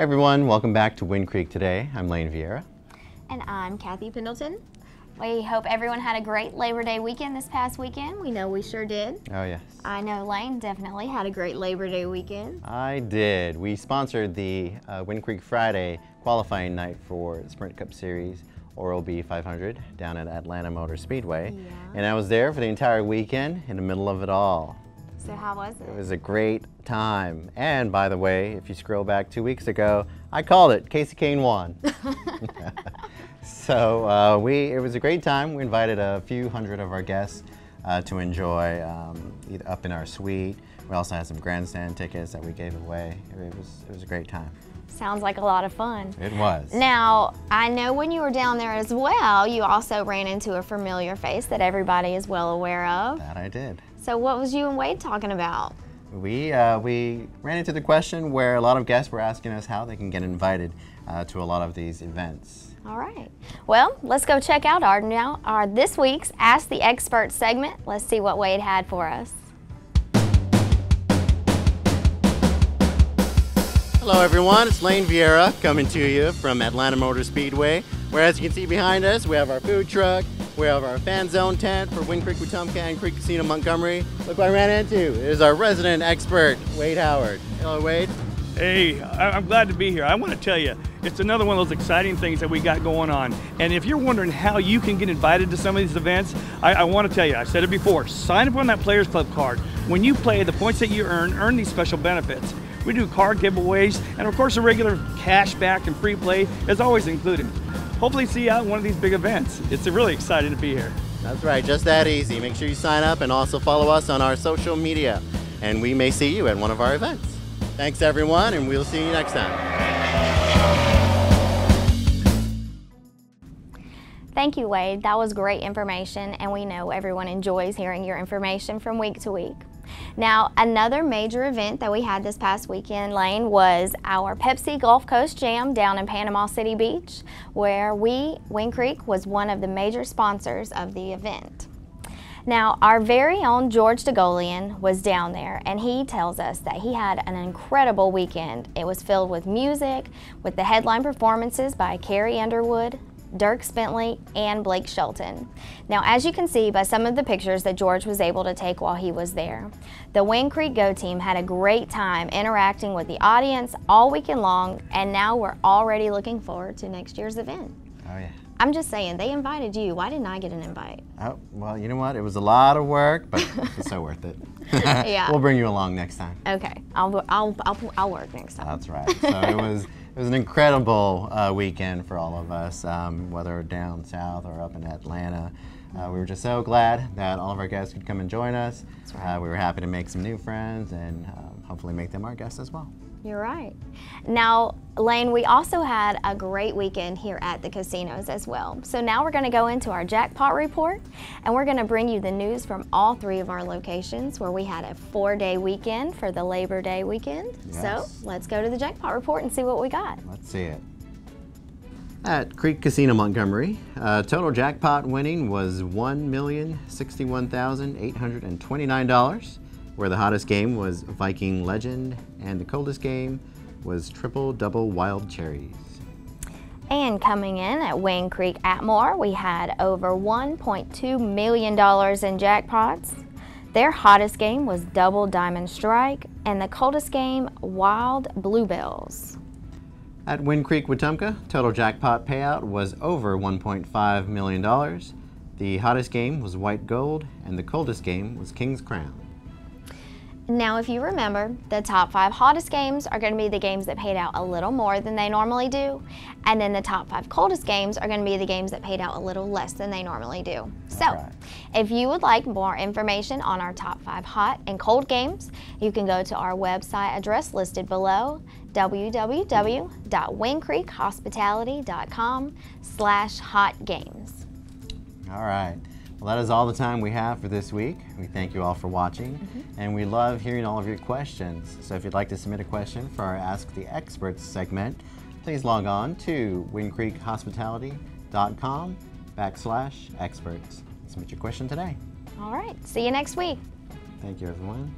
Everyone, welcome back to Wind Creek Today. I'm Lane Vieira. And I'm Kathy Pendleton. We hope everyone had a great Labor Day weekend this past weekend. We know we sure did. Oh, yes. I know Lane definitely had a great Labor Day weekend. I did. We sponsored the Wind Creek Friday qualifying night for the Sprint Cup Series Oral-B 500 down at Atlanta Motor Speedway. Yeah. And I was there for the entire weekend in the middle of it all. So how was it? It was a great time. And by the way, if you scroll back 2 weeks ago, I called it. Casey Kane won. So it was a great time. We invited a few hundred of our guests to enjoy either up in our suite. We also had some grandstand tickets that we gave away. It was a great time. Sounds like a lot of fun. It was. Now, I know when you were down there as well, you also ran into a familiar face that everybody is well aware of. That I did. So what was you and Wade talking about? We ran into the question where a lot of guests were asking us how they can get invited to a lot of these events. All right. Well, let's go check out our this week's Ask the Expert segment. Let's see what Wade had for us. Hello everyone, it's Lane Vieira coming to you from Atlanta Motor Speedway, where as you can see behind us, we have our food truck, we have our fan zone tent for Wind Creek Wetumpka and Creek Casino Montgomery. Look what I ran into. It is our resident expert, Wade Howard. Hello, Wade. Hey, I'm glad to be here. I want to tell you, it's another one of those exciting things that we got going on. And if you're wondering how you can get invited to some of these events, I want to tell you, I said it before, sign up on that Players Club card. When you play, the points that you earn these special benefits. We do card giveaways, and of course the regular cash back and free play is always included. Hopefully see you out at one of these big events. It's really exciting to be here. That's right, just that easy. Make sure you sign up and also follow us on our social media, and we may see you at one of our events. Thanks everyone, and we'll see you next time. Thank you, Wade. That was great information, and we know everyone enjoys hearing your information from week to week. Now, another major event that we had this past weekend, Lane, was our Pepsi Gulf Coast Jam down in Panama City Beach, where Wind Creek, was one of the major sponsors of the event. Now, our very own George DeGolian was down there, and he tells us that he had an incredible weekend. It was filled with music, with the headline performances by Carrie Underwood, Dirk Bentley, and Blake Shelton. Now, as you can see by some of the pictures that George was able to take while he was there, the Wind Creek Go team had a great time interacting with the audience all weekend long, and now we're already looking forward to next year's event. Oh yeah. I'm just saying, they invited you. Why didn't I get an invite? Oh, well, you know what? It was a lot of work, but it's so worth it. Yeah. We'll bring you along next time. Okay, I'll work next time. That's right. So it was an incredible weekend for all of us, whether down south or up in Atlanta. We were just so glad that all of our guests could come and join us. That's right. We were happy to make some new friends and hopefully make them our guests as well. You're right. Now, Lane, we also had a great weekend here at the casinos as well. So now we're going to go into our Jackpot Report, and we're going to bring you the news from all three of our locations where we had a 4-day weekend for the Labor Day weekend. Yes. So let's go to the Jackpot Report and see what we got. Let's see it. At Creek Casino Montgomery, total jackpot winning was $1,061,829, where the hottest game was Viking Legend and the coldest game was Triple Double Wild Cherries. And coming in at Wind Creek Atmore, we had over $1.2 million in jackpots. Their hottest game was Double Diamond Strike, and the coldest game, Wild Bluebells. At Wind Creek Wetumpka, total jackpot payout was over $1.5 million. The hottest game was White Gold, and the coldest game was King's Crown. Now, if you remember, the top 5 hottest games are going to be the games that paid out a little more than they normally do, and then the top 5 coldest games are going to be the games that paid out a little less than they normally do. So, if you would like more information on our top 5 hot and cold games, you can go to our website address listed below, www.windcreekhospitality.com/hotgames. All right. Well, that is all the time we have for this week. We thank you all for watching, and we love hearing all of your questions. So if you'd like to submit a question for our Ask the Experts segment, please log on to windcreekhospitality.com/experts. Submit your question today. All right, see you next week. Thank you, everyone.